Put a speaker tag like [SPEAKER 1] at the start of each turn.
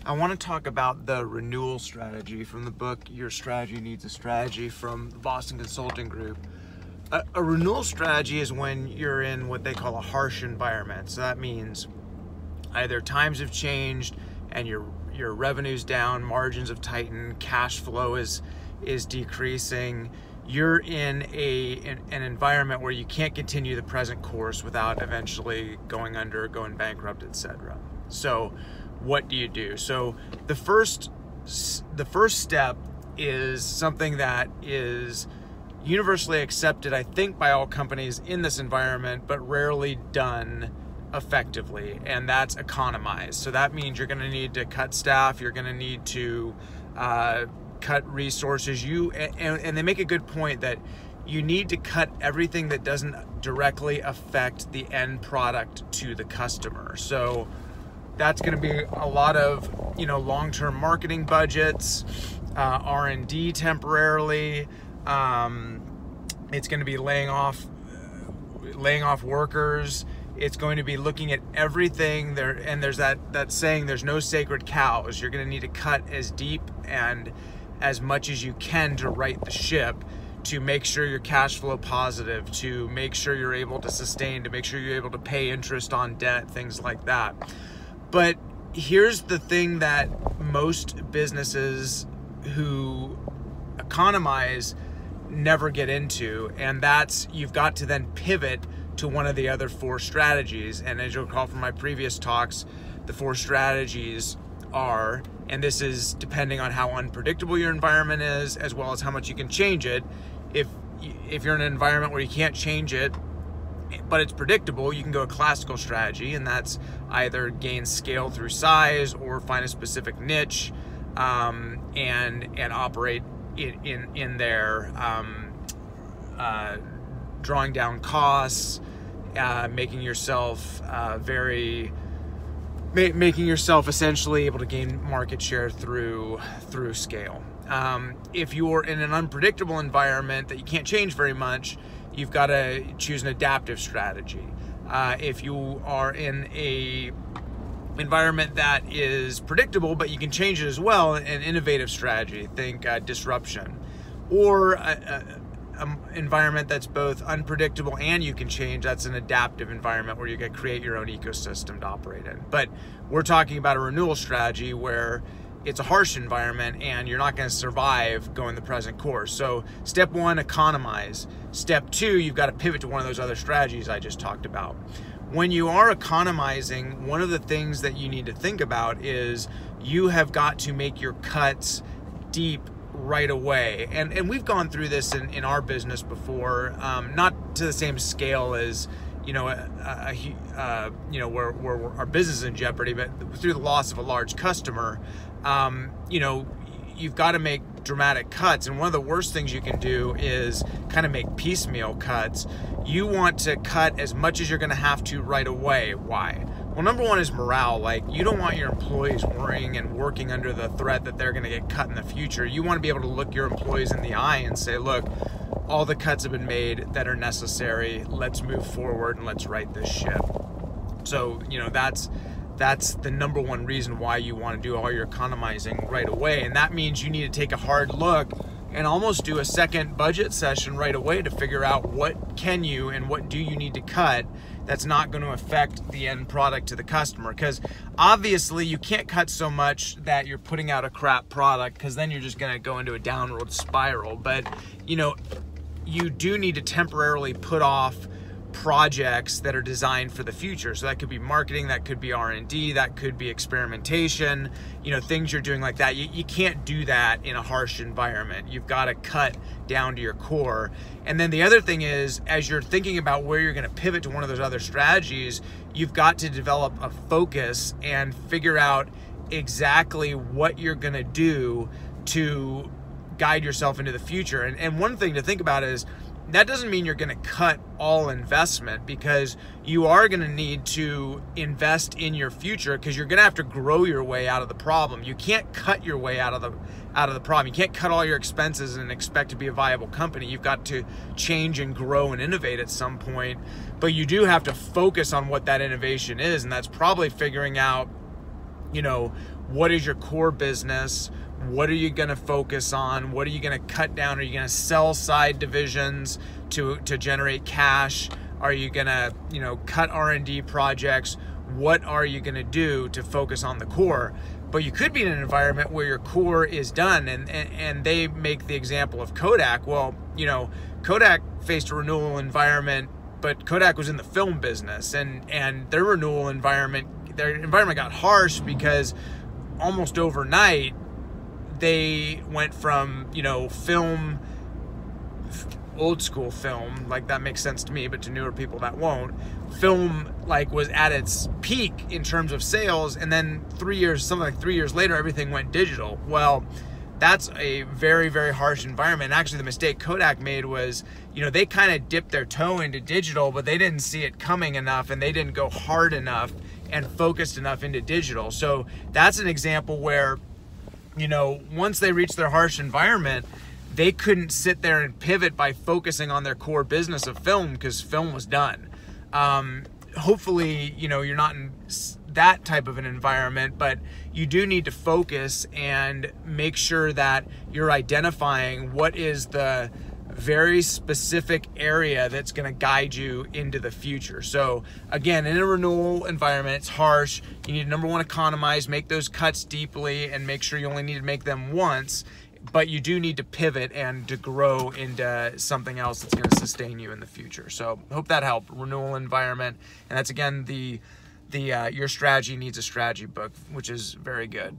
[SPEAKER 1] I want to talk about the renewal strategy from the book, Your Strategy Needs a Strategy, from the Boston Consulting Group. A renewal strategy is when you're in what they call a harsh environment. So that means either times have changed and your revenue's down, margins have tightened, cash flow is decreasing. You're in an environment where you can't continue the present course without eventually going under, going bankrupt, etc. So what do you do? So the first step is something that is universally accepted, I think, by all companies in this environment, but rarely done effectively, and that's economize. So that means you're going to need to cut staff, you're going to need to cut resources. And they make a good point that you need to cut everything that doesn't directly affect the end product to the customer. So that's going to be a lot of long-term marketing budgets, R&D temporarily. It's going to be laying off workers. It's going to be looking at everything there, and there's that saying, there's no sacred cows. You're going to need to cut as deep and as much as you can to right the ship, to make sure you're cash flow positive, to make sure you're able to sustain, to make sure you're able to pay interest on debt, things like that. But here's the thing that most businesses who economize never get into, and that's you've got to then pivot to one of the other four strategies. And as you'll recall from my previous talks, the four strategies are, and this is depending on how unpredictable your environment is, as well as how much you can change it. If you're in an environment where you can't change it, but it's predictable, you can go a classical strategy, and that's either gain scale through size or find a specific niche and operate in there, drawing down costs, making yourself essentially able to gain market share through scale. If you're in an unpredictable environment that you can't change very much, you've got to choose an adaptive strategy. If you are in a environment that is predictable but you can change it as well, an innovative strategy, think disruption. Or an environment that's both unpredictable and you can change, that's an adaptive environment where you can create your own ecosystem to operate in. But we're talking about a renewal strategy where it's a harsh environment and you're not going to survive going the present course. So step one, economize. Step two, you've got to pivot to one of those other strategies I just talked about. When you are economizing, one of the things that you need to think about is you have got to make your cuts deep right away. And we've gone through this in our business before, not to the same scale as where our business is in jeopardy, but through the loss of a large customer, you've got to make dramatic cuts. And one of the worst things you can do is kind of make piecemeal cuts. You want to cut as much as you're going to have to right away. Why? Well, number one is morale. Like, you don't want your employees worrying and working under the threat that they're going to get cut in the future. You want to be able to look your employees in the eye and say, look, all the cuts have been made that are necessary. Let's move forward and let's right this ship. So, that's the number one reason why you want to do all your economizing right away. And that means you need to take a hard look and almost do a second budget session right away to figure out what can you and what do you need to cut that's not going to affect the end product to the customer. Because obviously you can't cut so much that you're putting out a crap product, because then you're just going to go into a downward spiral. But you do need to temporarily put off projects that are designed for the future. So that could be marketing, that could be R&D, that could be experimentation, things you're doing like that. You can't do that in a harsh environment. You've got to cut down to your core. And then the other thing is, as you're thinking about where you're going to pivot to one of those other strategies, you've got to develop a focus and figure out exactly what you're going to do to guide yourself into the future. And one thing to think about is, that doesn't mean you're going to cut all investment, because you are going to need to invest in your future, because you're going to have to grow your way out of the problem. You can't cut your way out of the problem. You can't cut all your expenses and expect to be a viable company. You've got to change and grow and innovate at some point, but you do have to focus on what that innovation is, and that's probably figuring out you know, what is your core business? What are you going to focus on? What are you going to cut down? Are you going to sell side divisions to generate cash? Are you going to, you know, cut R&D projects? What are you going to do to focus on the core? But you could be in an environment where your core is done, and they make the example of Kodak. Well, you know, Kodak faced a renewal environment, but Kodak was in the film business, and their renewal environment, got harsh because almost overnight they went from, you know, film, old school film, like that makes sense to me, but to newer people that won't. Film like was at its peak in terms of sales, and then 3 years later, everything went digital. Well, that's a very, very harsh environment. Actually, the mistake Kodak made was, you know, they kind of dipped their toe into digital, but they didn't see it coming enough, and they didn't go hard enough and focused enough into digital. So that's an example where, you know, once they reached their harsh environment, they couldn't sit there and pivot by focusing on their core business of film, because film was done. Hopefully, you know, you're not in that type of an environment, but you do need to focus and make sure that you're identifying what is the very specific area that's going to guide you into the future. So again, in a renewal environment, it's harsh. You need to, number one, economize, make those cuts deeply, and make sure you only need to make them once. But you do need to pivot and to grow into something else that's going to sustain you in the future. So hope that helped. Renewal environment, and that's again the Your Strategy Needs a Strategy book, which is very good.